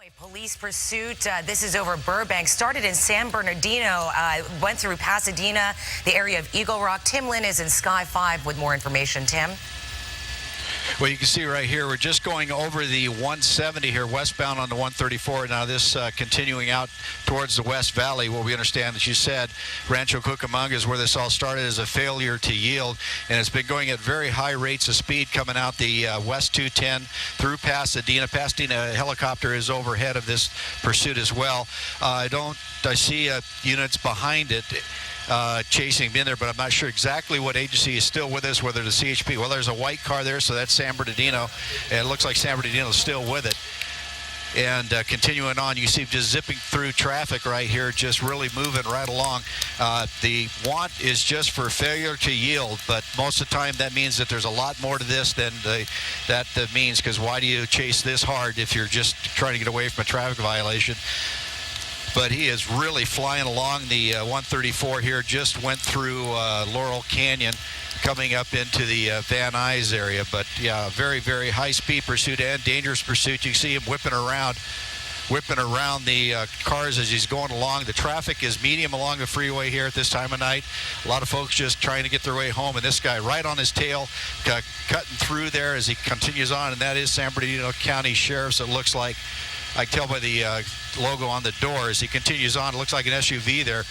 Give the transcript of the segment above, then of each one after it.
A police pursuit. This is over Burbank. Started in San Bernardino, went through Pasadena, the area of Eagle Rock. Tim Lynn is in Sky 5 with more information. Tim? Well, you can see right here, we're just going over the 170 here, westbound on the 134. Now this continuing out towards the West Valley, where we understand that you said Rancho Cucamonga is where this all started as a failure to yield, and it's been going at very high rates of speed coming out the West 210 through Pasadena. Pasadena helicopter is overhead of this pursuit as well. I see units behind it. Chasing him in there, but I'm not sure exactly what agency is still with us, whether the CHP. Well, there's a white car there, so that's San Bernardino, and it looks like San Bernardino is still with it. And continuing on, you see just zipping through traffic right here, just really moving right along. The want is just for failure to yield, but most of the time that means that there's a lot more to this than that means, because why do you chase this hard if you're just trying to get away from a traffic violation? But he is really flying along the 134 here. Just went through Laurel Canyon, coming up into the Van Nuys area. But yeah, very, very high-speed pursuit and dangerous pursuit. You can see him whipping around the cars as he's going along. The traffic is medium along the freeway here at this time of night. A lot of folks just trying to get their way home, and this guy right on his tail, cutting through there as he continues on, and that is San Bernardino County Sheriff's, it looks like. I can tell by the logo on the door as he continues on. It looks like an SUV there,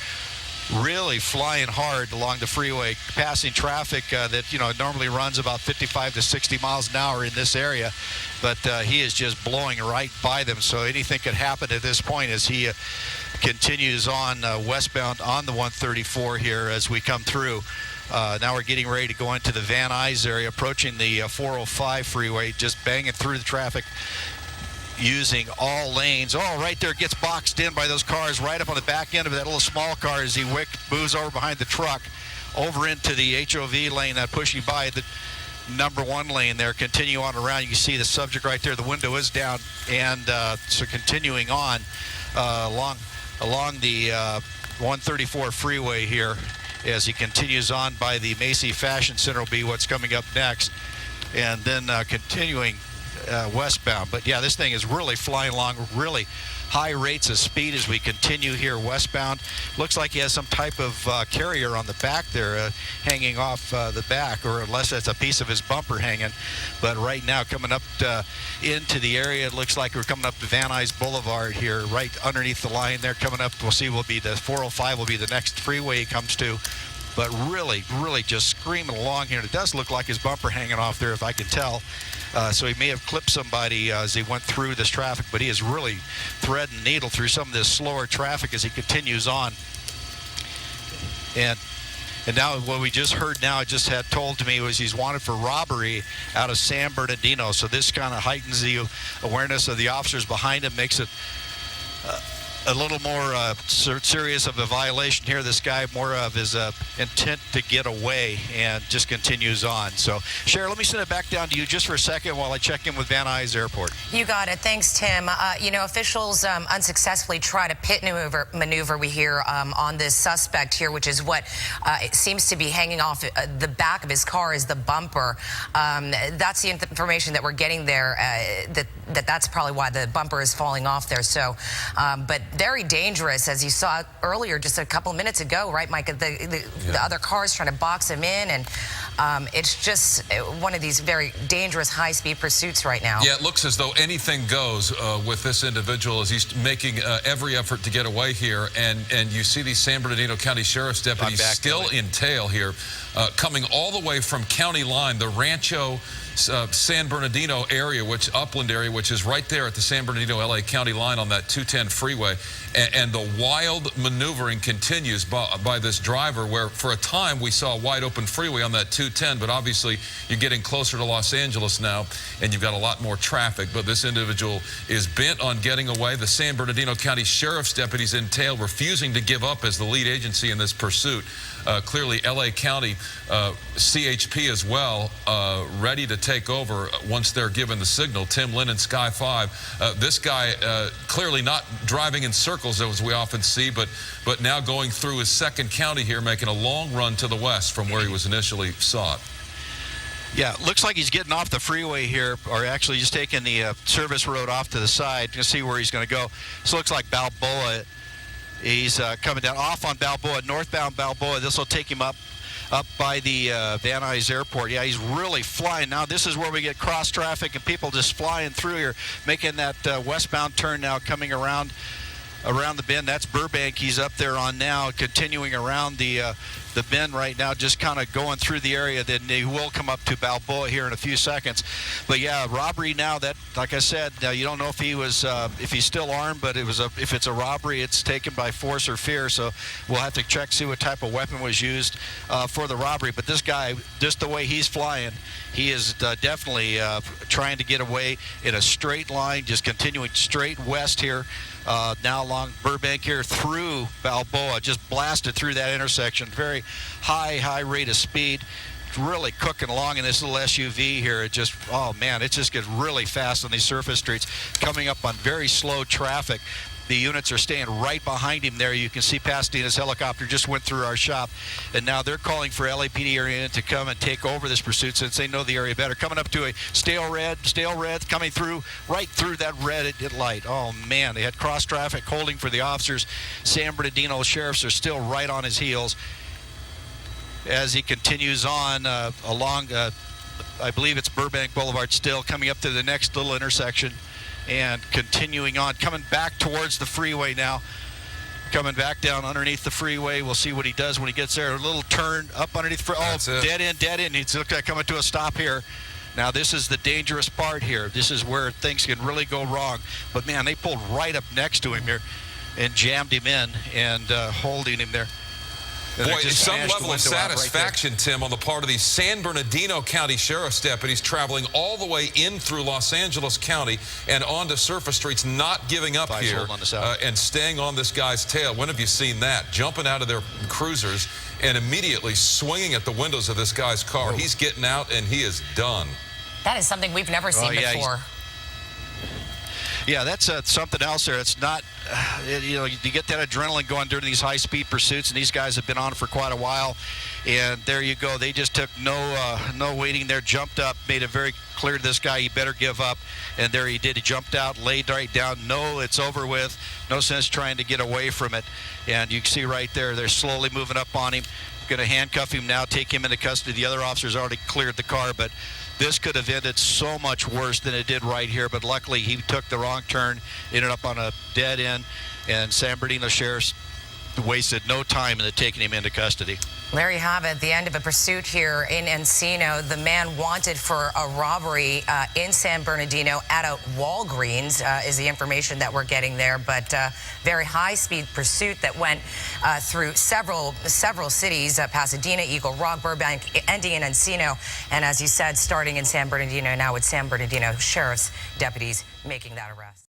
really flying hard along the freeway, passing traffic that normally runs about 55 to 60 miles an hour in this area, but he is just blowing right by them. So anything could happen at this point as he continues on westbound on the 134 here as we come through. Now we're getting ready to go into the Van Nuys area, approaching the 405 freeway, just banging through the traffic, using all lanes. Oh, right there, gets boxed in by those cars right up on the back end of that little small car as he moves over behind the truck, over into the HOV lane, pushing by the number 1 lane there. Continue on around. You can see the subject right there. The window is down, and so continuing on along the 134 freeway here as he continues on by the Macy Fashion Center will be what's coming up next, and then continuing westbound. But yeah, this thing is really flying along, really high rates of speed as we continue here westbound. Looks like he has some type of carrier on the back there, hanging off the back, or unless that's a piece of his bumper hanging. But right now, coming up into the area, it looks like we're coming up to Van Nuys Boulevard here, right underneath the line there. Coming up, we'll see, will be the 405 will be the next freeway he comes to. But really, really just screaming along here. It does look like his bumper hanging off there, if I can tell. So he may have clipped somebody as he went through this traffic, but he is really threading the needle through some of this slower traffic as he continues on. And now what we just heard now, it just had told to me, was he's wanted for robbery out of San Bernardino. So this kind of heightens the awareness of the officers behind him, makes it a little more serious of a violation here. This guy, more of his intent to get away, and just continues on. So, Cheryl, let me send it back down to you just for a second while I check in with Van Nuys Airport. You got it. Thanks, Tim. Officials unsuccessfully try to pit maneuver we hear on this suspect here, which is what it seems to be hanging off the back of his car is the bumper. That's the information that we're getting there, that's probably why the bumper is falling off there. So, but very dangerous, as you saw earlier just a couple of minutes ago, right, Mike? The other cars trying to box him in, and it's just one of these very dangerous high-speed pursuits right now. Yeah, it looks as though anything goes with this individual as he's making every effort to get away here, and you see these San Bernardino County Sheriff's deputies still in tail here, coming all the way from county line, the Rancho San Bernardino area, upland area, which is right there at the San Bernardino LA County line on that 210 freeway, and the wild maneuvering continues by this driver, where for a time we saw a wide open freeway on that 210, but obviously you're getting closer to Los Angeles now and you've got a lot more traffic. But this individual is bent on getting away. The San Bernardino County Sheriff's deputies in tail, refusing to give up as the lead agency in this pursuit. Clearly LA County CHP as well, ready to take over once they're given the signal. Tim Lynn in Sky 5. This guy clearly not driving in circles as we often see, but now going through his second county here, making a long run to the west from where he was initially sought. Yeah, looks like he's getting off the freeway here, or actually just taking the service road off to the side to see where he's going to go. So it looks like Balboa. He's coming down off on Balboa, northbound Balboa. This will take him up by the Van Nuys Airport. Yeah, he's really flying. Now this is where we get cross traffic and people just flying through here, making that westbound turn now, coming around the bend. That's Burbank he's up there on now, continuing around the bend right now, just kind of going through the area. Then they will come up to Balboa here in a few seconds. But yeah, robbery now. That, like I said, you don't know if he was if he's still armed, but if it's a robbery, it's taken by force or fear. So we'll have to check, see what type of weapon was used for the robbery. But this guy, just the way he's flying, he is definitely trying to get away in a straight line, just continuing straight west here. Now along Burbank here through Balboa, just blasted through that intersection. Very high rate of speed. Really cooking along in this little SUV here. It just, oh man, it just gets really fast on these surface streets, coming up on very slow traffic. The units are staying right behind him there. You can see Pasadena's helicopter just went through our shop, and now they're calling for LAPD area to come and take over this pursuit since they know the area better. Coming up to a stale red, coming through, right through that red light. Oh man, they had cross traffic holding for the officers. San Bernardino sheriffs are still right on his heels as he continues on along, I believe it's Burbank Boulevard still, coming up to the next little intersection. And continuing on, coming back towards the freeway now, coming back down underneath the freeway. We'll see what he does when he gets there. A little turn up underneath the dead end. He's looked like coming to a stop here. Now this is the dangerous part here. This is where things can really go wrong. But man, they pulled right up next to him here and jammed him in and holding him there. Boy, some level of satisfaction, right, Tim, on the part of these San Bernardino County Sheriff's deputies traveling all the way in through Los Angeles County and onto surface streets, not giving up here and staying on this guy's tail. When have you seen that? Jumping out of their cruisers and immediately swinging at the windows of this guy's car. Whoa. He's getting out, and he is done. That is something we've never seen before. Yeah, that's something else there. It's not, you know, you get that adrenaline going during these high-speed pursuits, and these guys have been on for quite a while. And there you go. They just took no waiting there, jumped up, made it very clear to this guy, he better give up. And there he did. He jumped out, laid right down. No, it's over with. No sense trying to get away from it. And you can see right there, they're slowly moving up on him. Going to handcuff him now, take him into custody. The other officers already cleared the car, but this could have ended so much worse than it did right here. But luckily, he took the wrong turn, ended up on a dead end, and San Bernardino Sheriff's wasted no time in taking him into custody. There you have it, the end of a pursuit here in Encino. The man wanted for a robbery in San Bernardino at a Walgreens is the information that we're getting there. But very high-speed pursuit that went through several cities, Pasadena, Eagle Rock, Burbank, ending in Encino. And as you said, starting in San Bernardino, now with San Bernardino Sheriff's deputies making that arrest.